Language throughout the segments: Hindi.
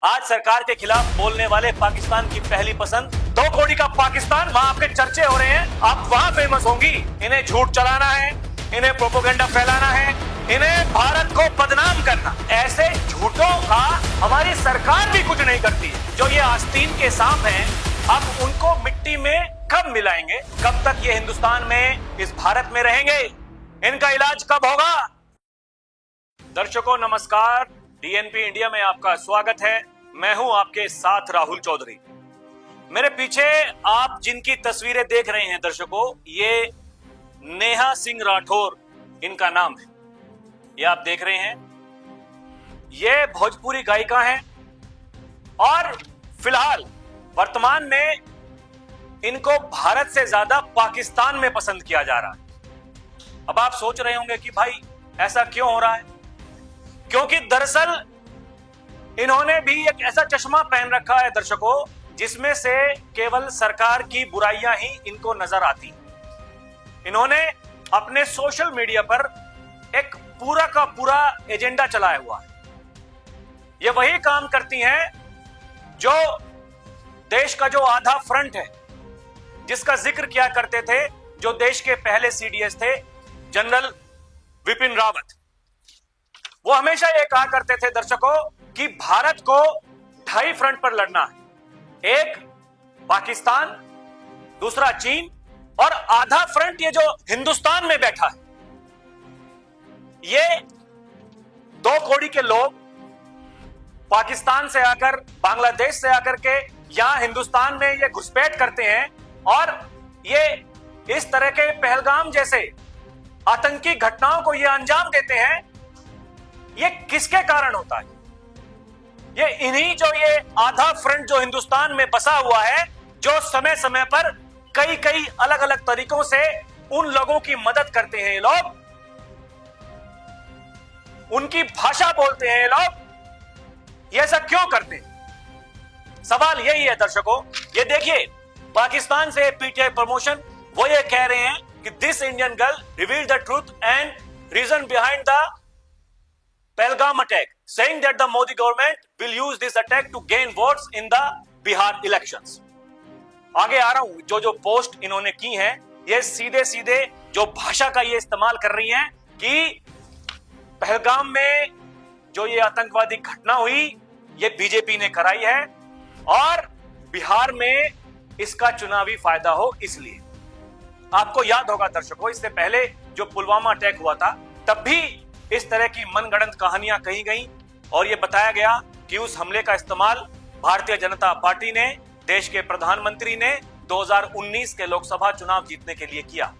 आज सरकार के खिलाफ बोलने वाले पाकिस्तान की पहली पसंद 2 कौड़ी का पाकिस्तान, वहां आपके चर्चे हो रहे हैं, आप वहां फेमस होंगी। इन्हें झूठ चलाना है, इन्हें प्रोपेगेंडा फैलाना है, इन्हें भारत को बदनाम करना। ऐसे झूठों का हमारी सरकार भी कुछ नहीं करती। जो ये आस्तीन के सांप हैं, अब उनको मिट्टी में कब मिलाएंगे? कब तक ये हिंदुस्तान में, इस भारत में रहेंगे? इनका इलाज कब होगा? दर्शकों नमस्कार, डीएनपी इंडिया में आपका स्वागत है। मैं हूं आपके साथ राहुल चौधरी। मेरे पीछे आप जिनकी तस्वीरें देख रहे हैं दर्शकों, ये नेहा सिंह राठौर इनका नाम है। ये आप देख रहे हैं, ये भोजपुरी गायिका हैं और फिलहाल वर्तमान में इनको भारत से ज्यादा पाकिस्तान में पसंद किया जा रहा है। अब आप सोच रहे होंगे कि भाई ऐसा क्यों हो रहा है? क्योंकि दरअसल इन्होंने भी एक ऐसा चश्मा पहन रखा है दर्शकों, जिसमें से केवल सरकार की बुराइयां ही इनको नजर आती। इन्होंने अपने सोशल मीडिया पर एक पूरा का पूरा एजेंडा चलाया हुआ है। ये वही काम करती हैं जो देश का जो आधा फ्रंट है, जिसका जिक्र किया करते थे, जो देश के पहले सीडीएस थे, जनरल विपिन रावत। वो हमेशा ये कहा करते थे दर्शकों कि भारत को 2 फ्रंट पर लड़ना है। एक पाकिस्तान, दूसरा चीन, और आधा फ्रंट ये जो हिंदुस्तान में बैठा है। ये 2 कौड़ी के लोग पाकिस्तान से आकर, बांग्लादेश से आकर के यहां हिंदुस्तान में ये घुसपैठ करते हैं और ये इस तरह के पहलगाम जैसे आतंकी घटनाओं को ये अंजाम देते हैं। ये किसके कारण होता है? ये इन्हीं जो ये आधा फ्रंट जो हिंदुस्तान में बसा हुआ है, जो समय समय पर कई अलग अलग तरीकों से उन लोगों की मदद करते हैं। ये लोग उनकी भाषा बोलते हैं। ये लोग ये ऐसा क्यों करते हैं? सवाल यही है दर्शकों। ये देखिए, पाकिस्तान से पीटीआई प्रमोशन वो ये कह रहे हैं कि this Indian girl reveal the truth and reason behind the Pahalgam attack, saying that the Modi government will use this attack to gain votes in the Bihar elections. आगे आ रहा हूं। जो पोस्ट इन्होंने की हैं, ये सीधे सीधे जो भाषा का ये इस्तेमाल कर रही हैं कि पहलगाम में जो ये आतंकवादी घटना हुई, ये बीजेपी ने कराई है और बिहार में इसका चुनावी फायदा हो इसलिए। आपको याद होगा दर्शकों, इससे पहले जो पुलवामा अटैक हुआ था, तब भी इस तरह की मनगढ़ंत कहानियां कही गई और यह बताया गया कि उस हमले का इस्तेमाल भारतीय जनता पार्टी ने, देश के प्रधानमंत्री ने 2019 के लोकसभा चुनाव जीतने के लिए किया।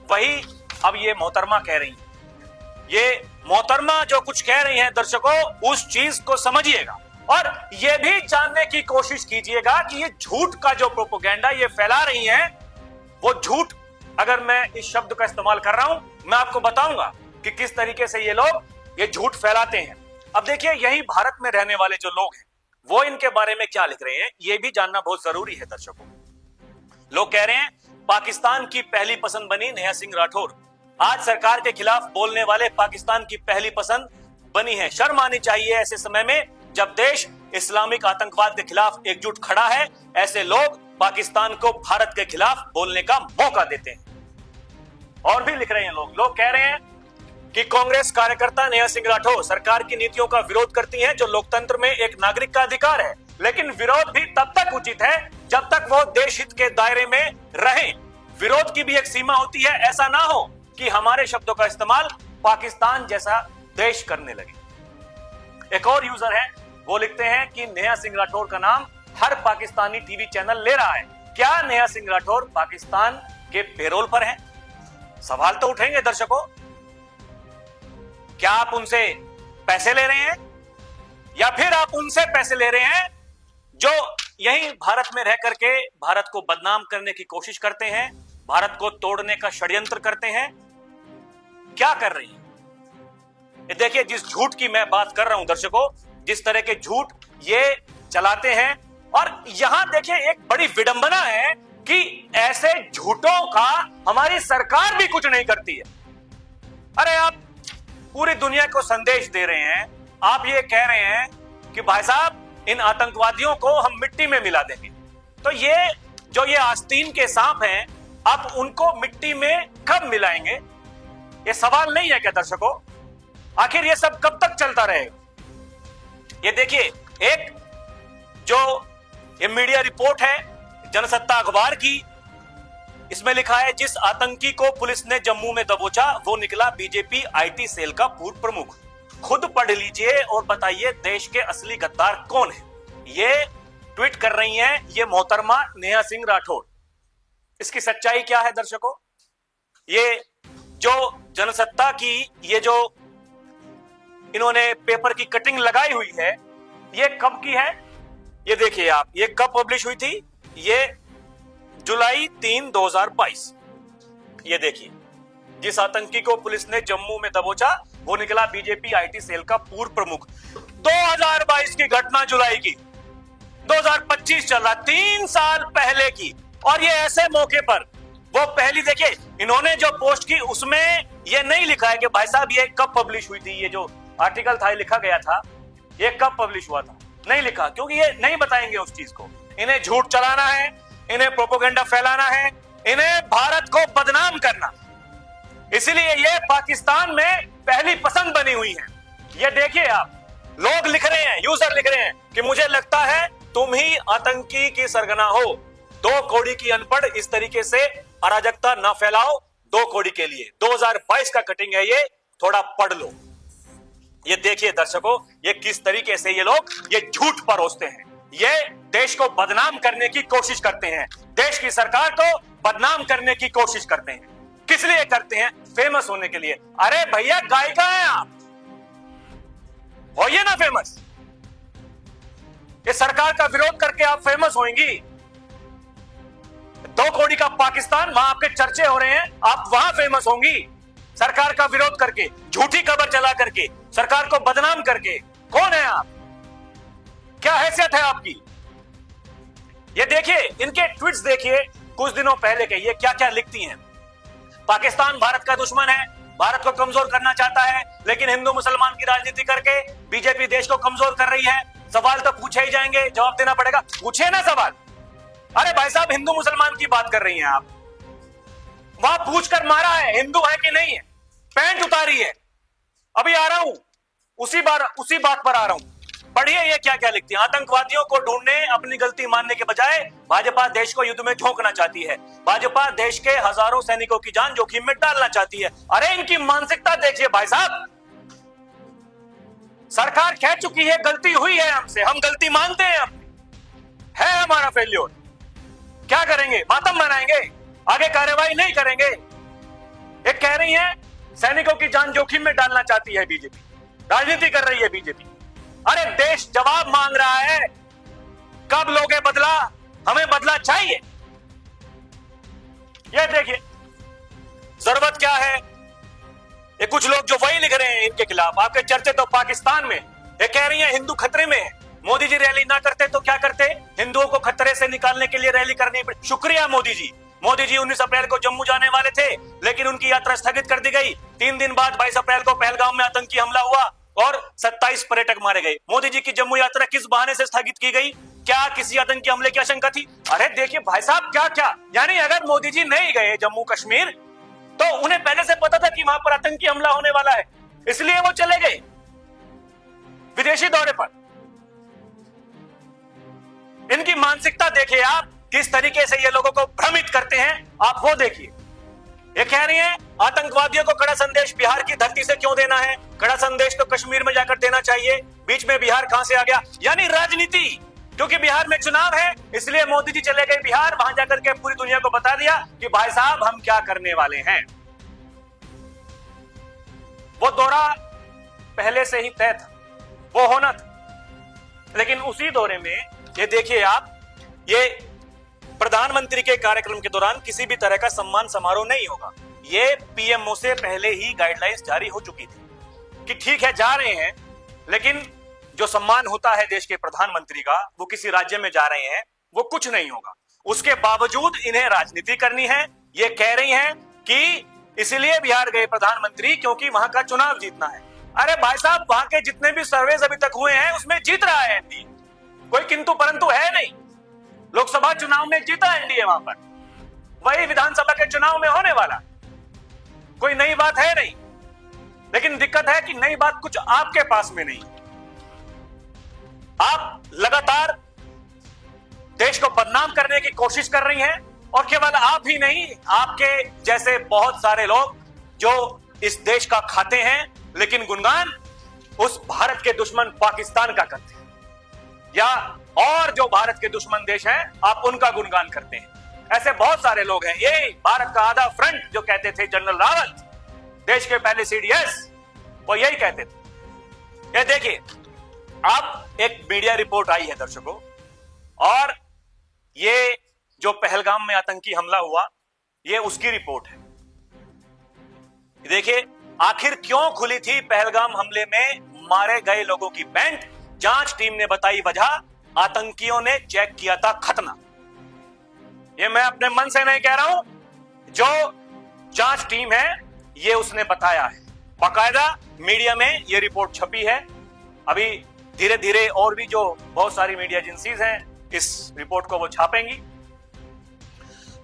वही अब ये मोहतरमा कह रही है। ये मोहतरमा जो कुछ कह रही हैं दर्शकों, उस चीज को समझिएगा और यह भी जानने की कोशिश कीजिएगा कि ये झूठ का जो प्रोपेगेंडा ये फैला रही हैं, वो झूठ, अगर मैं इस शब्द का इस्तेमाल कर रहा हूं, मैं आपको बताऊंगा कि किस तरीके से ये लोग ये झूठ फैलाते हैं। अब देखिए, यही भारत में रहने वाले जो लोग हैं, वो इनके बारे में क्या लिख रहे हैं, ये भी जानना बहुत जरूरी है दर्शकों। लोग कह रहे हैं पाकिस्तान की पहली पसंद बनी नेहा सिंह राठौर। आज सरकार के खिलाफ बोलने वाले पाकिस्तान की पहली पसंद बनी है। शर्म आनी चाहिए ऐसे समय में, जब देश इस्लामिक आतंकवाद के खिलाफ एकजुट खड़ा है। ऐसे लोग पाकिस्तान को भारत के खिलाफ बोलने का मौका देते हैं। और भी लिख रहे हैं लोग कह रहे हैं कि कांग्रेस कार्यकर्ता नेहा सिंह राठौर सरकार की नीतियों का विरोध करती हैं, जो लोकतंत्र में एक नागरिक का अधिकार है। लेकिन विरोध भी तब तक उचित है जब तक वो देश हित के दायरे में रहे। विरोध की भी एक सीमा होती है। ऐसा ना हो कि हमारे शब्दों का इस्तेमाल पाकिस्तान जैसा देश करने लगे। एक और यूजर है, वो लिखते हैं कि नेहा सिंह राठौर का नाम हर पाकिस्तानी टीवी चैनल ले रहा है। क्या नेहा सिंह राठौर पाकिस्तान के पेरोल पर है? सवाल तो उठेंगे दर्शकों। क्या आप उनसे पैसे ले रहे हैं, या फिर आप उनसे पैसे ले रहे हैं जो यहीं भारत में रह करके भारत को बदनाम करने की कोशिश करते हैं, भारत को तोड़ने का षड्यंत्र करते हैं? क्या कर रही हैं? ये देखिए, जिस झूठ की मैं बात कर रहा हूं दर्शकों, जिस तरह के झूठ ये चलाते हैं, और यहां देखिए एक बड़ी विडंबना है कि ऐसे झूठों का हमारी सरकार भी कुछ नहीं करती है। अरे आप पूरी दुनिया को संदेश दे रहे हैं, आप ये कह रहे हैं कि भाई साहब इन आतंकवादियों को हम मिट्टी में मिला देंगे। तो ये आस्तीन के सांप हैं, अब उनको मिट्टी में कब मिलाएंगे, ये सवाल नहीं है क्या दर्शकों? आखिर ये सब कब तक चलता रहेगा? ये देखिए, एक जो ये मीडिया रिपोर्ट है जनसत्ता अखबार की, इसमें लिखा है जिस आतंकी को पुलिस ने जम्मू में दबोचा वो निकला बीजेपी आईटी सेल का पूर्व प्रमुख। खुद पढ़ लीजिए और बताइए देश के असली गद्दार कौन है। ये ट्वीट कर रही हैं ये मोहतरमा नेहा सिंह राठौड़। इसकी सच्चाई क्या है दर्शकों? ये जो जनसत्ता की ये जो इन्होंने पेपर की कटिंग लगाई हुई है, ये कब की है? ये देखिए आप, ये कब पब्लिश हुई थी? ये जुलाई 3, 2022। ये देखिए, जिस आतंकी को पुलिस ने जम्मू में दबोचा वो निकला बीजेपी आईटी सेल का पूर्व प्रमुख। 2022 की घटना, जुलाई की, 2025 चल रहा, 3 साल पहले की। और ये ऐसे मौके पर वो पहली, देखिए इन्होंने जो पोस्ट की उसमें ये नहीं लिखा है कि भाई साहब ये कब पब्लिश हुई थी, ये जो आर्टिकल था लिखा गया था ये कब पब्लिश हुआ था, नहीं लिखा, क्योंकि ये नहीं बताएंगे उस चीज को। इन्हें झूठ चलाना है, इन्हें प्रोपेगेंडा फैलाना है, इन्हें भारत को बदनाम करना, इसलिए ये पाकिस्तान में पहली पसंद बनी हुई है। ये देखिए आप, लोग लिख रहे हैं, यूजर लिख रहे हैं कि मुझे लगता है तुम ही आतंकी की सरगना हो। 2 कौड़ी की अनपढ़, इस तरीके से अराजकता ना फैलाओ 2 कौड़ी के लिए। 2022 का कटिंग है ये, थोड़ा पढ़ लो। ये देखिए दर्शकों, ये किस तरीके से ये लोग ये झूठ परोसते हैं, ये देश को बदनाम करने की कोशिश करते हैं, देश की सरकार को बदनाम करने की कोशिश करते हैं। किस लिए करते हैं? फेमस होने के लिए। अरे भैया, गायिका हैं आप, होइए ना फेमस। ये सरकार का विरोध करके आप फेमस होंगी। 2 कौड़ी का पाकिस्तान, वहां आपके चर्चे हो रहे हैं, आप वहां फेमस होंगी सरकार का विरोध करके, झूठी खबर चला करके, सरकार को बदनाम करके। कौन है आप? क्या हैसियत है आपकी? ये देखिए, इनके ट्वीट्स देखिए कुछ दिनों पहले के, ये क्या क्या लिखती हैं। पाकिस्तान भारत का दुश्मन है, भारत को कमजोर करना चाहता है, लेकिन हिंदू मुसलमान की राजनीति करके बीजेपी देश को कमजोर कर रही है। सवाल तो पूछे ही जाएंगे, जवाब देना पड़ेगा, पूछे ना सवाल। अरे भाई साहब, हिंदू मुसलमान की बात कर रही हैं आप, वहां पूछकर मारा है हिंदू है कि नहीं है, पैंट उतारी है। अभी आ रहा हूं, उसी बात पर आ रहा हूं। पढ़िए ये क्या क्या लिखती है। आतंकवादियों को ढूंढने, अपनी गलती मानने के बजाय भाजपा देश को युद्ध में झोंकना चाहती है। भाजपा देश के हजारों सैनिकों की जान जोखिम में डालना चाहती है। अरे इनकी मानसिकता देखिए भाई साहब। सरकार कह चुकी है गलती हुई है हमसे, हम गलती मानते हैं, है हमारा फेल्योर। क्या करेंगे? मातम मनाएंगे, आगे कार्रवाई नहीं करेंगे। एक कह रही है सैनिकों की जान जोखिम में डालना चाहती है बीजेपी, राजनीति कर रही है बीजेपी। अरे देश जवाब मांग रहा है, कब लोगे बदला? हमें बदला चाहिए। ये देखिए जरूरत क्या है। ये कुछ लोग जो वही लिख रहे हैं इनके खिलाफ, आपके चर्चे तो पाकिस्तान में। ये कह रही है हिंदू खतरे में है, मोदी जी रैली ना करते तो क्या करते? हिंदुओं को खतरे से निकालने के लिए रैली करनी पड़ी। शुक्रिया मोदी जी। मोदी जी 19 अप्रैल को जम्मू जाने वाले थे, लेकिन उनकी यात्रा स्थगित कर दी गई। 3 दिन बाद 22 अप्रैल को पहलगाम में आतंकी हमला हुआ और 27 पर्यटक मारे गए। मोदी जी की जम्मू यात्रा किस बहाने से स्थगित की गई? क्या किसी आतंकी हमले की आशंका थी? अरे देखिए भाई साहब, क्या क्या, यानी अगर मोदी जी नहीं गए जम्मू कश्मीर तो उन्हें पहले से पता था कि वहां पर आतंकी हमला होने वाला है, इसलिए वो चले गए विदेशी दौरे पर। इनकी मानसिकता देखिए आप, किस तरीके से ये लोगों को भ्रमित करते हैं, आप वो देखिए। ये कह रही हैं आतंकवादियों को कड़ा संदेश बिहार की धरती से क्यों देना है? कड़ा संदेश तो कश्मीर में जाकर देना चाहिए, बीच में बिहार कहां से आ गया? यानी राजनीति, क्योंकि बिहार में चुनाव है इसलिए मोदी जी चले गए बिहार, वहां जाकर के पूरी दुनिया को बता दिया कि भाई साहब हम क्या करने वाले हैं। वो दौरा पहले से ही तय था, वो होना था, लेकिन उसी दौरे में ये देखिए आप, ये प्रधानमंत्री के कार्यक्रम के दौरान किसी भी तरह का सम्मान समारोह नहीं होगा। ये पीएमओ से पहले ही गाइडलाइंस जारी हो चुकी थी कि ठीक है जा रहे हैं, लेकिन जो सम्मान होता है देश के प्रधानमंत्री का, वो किसी राज्य में जा रहे हैं, वो कुछ नहीं होगा। उसके बावजूद इन्हें राजनीति करनी है। ये कह रही हैं कि इसलिए बिहार गए प्रधानमंत्री क्योंकि वहां का चुनाव जीतना है। अरे भाई साहब, वहां के जितने भी सर्वेज अभी तक हुए हैं उसमें जीत रहा है एनडीए। कोई किंतु परंतु है नहीं। लोकसभा चुनाव में जीता एनडीए, वहां पर वही विधानसभा के चुनाव में होने वाला, कोई नई बात है नहीं। लेकिन दिक्कत है कि नई बात कुछ आपके पास में नहीं। आप लगातार देश को बदनाम करने की कोशिश कर रही हैं, और केवल आप ही नहीं, आपके जैसे बहुत सारे लोग जो इस देश का खाते हैं, लेकिन गुणगान उस भारत के दुश्मन पाकिस्तान का करते हैं, या और जो भारत के दुश्मन देश हैं आप उनका गुणगान करते हैं। ऐसे बहुत सारे लोग हैं। ये भारत का आधा फ्रंट जो कहते थे जनरल रावत, देश के पहले सीडीएस, वो यही कहते थे। ये देखिए, अब एक मीडिया रिपोर्ट आई है दर्शकों, और ये जो पहलगाम में आतंकी हमला हुआ, ये उसकी रिपोर्ट है। देखिए, आखिर क्यों खुली थी पहलगाम हमले में मारे गए लोगों की पैंट। जांच टीम ने बताई वजह, आतंकियों ने चेक किया था खतना। ये मैं अपने मन से नहीं कह रहा हूं, जो जांच टीम है ये उसने बताया है। बाकायदा मीडिया में ये रिपोर्ट छपी है। अभी धीरे धीरे और भी जो बहुत सारी मीडिया एजेंसीज हैं इस रिपोर्ट को वो छापेंगी।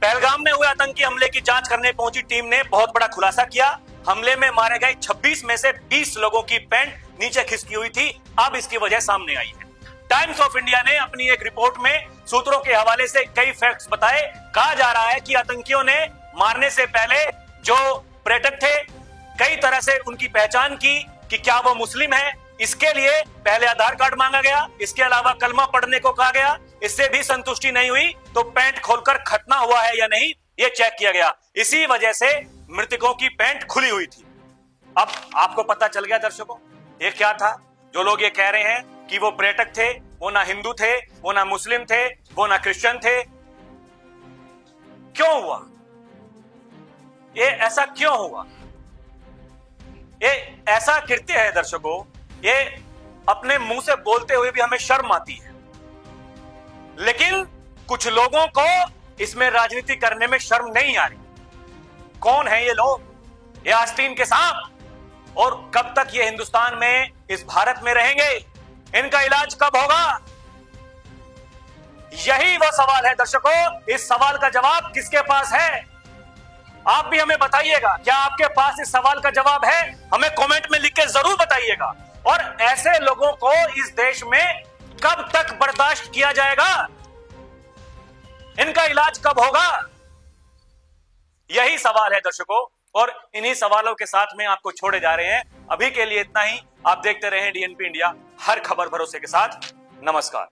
पहलगाम में हुए आतंकी हमले की जांच करने पहुंची टीम ने बहुत बड़ा खुलासा किया। हमले में मारे गए 26 में से 20 लोगों की पैंट नीचे खिसकी हुई थी। अब इसकी वजह सामने आई है। टाइम्स ऑफ इंडिया ने अपनी एक रिपोर्ट में सूत्रों के हवाले से कई फैक्ट्स बताए। कहा जा रहा है कि आतंकियों ने मारने से पहले जो पर्यटक थे, कई तरह से उनकी पहचान की कि क्या वो मुस्लिम है। इसके लिए पहले आधार कार्ड मांगा गया, इसके अलावा कलमा पढ़ने को कहा गया। इससे भी संतुष्टि नहीं हुई तो पैंट खोलकर खतना हुआ है या नहीं ये चेक किया गया। इसी वजह से मृतकों की पैंट खुली हुई थी। अब आपको पता चल गया दर्शकों, ये क्या था। जो लोग ये कह रहे हैं कि वो पर्यटक थे, वो ना हिंदू थे, वो ना मुस्लिम थे, वो ना क्रिश्चियन थे। क्यों हुआ ये? ऐसा क्यों हुआ? ये ऐसा कृत्य है दर्शकों, ये अपने मुंह से बोलते हुए भी हमें शर्म आती है, लेकिन कुछ लोगों को इसमें राजनीति करने में शर्म नहीं आ रही। कौन है ये लोग? ये आस्तीन के सांप। और कब तक ये हिंदुस्तान में, इस भारत में रहेंगे? इनका इलाज कब होगा? यही वो सवाल है दर्शकों। इस सवाल का जवाब किसके पास है? आप भी हमें बताइएगा। क्या आपके पास इस सवाल का जवाब है? हमें कमेंट में लिख के जरूर बताइएगा। और ऐसे लोगों को इस देश में कब तक बर्दाश्त किया जाएगा? इनका इलाज कब होगा? यही सवाल है दर्शकों, और इन्हीं सवालों के साथ में आपको छोड़े जा रहे हैं। अभी के लिए इतना ही। आप देखते रहें डीएनपी इंडिया, हर खबर भरोसे के साथ। नमस्कार।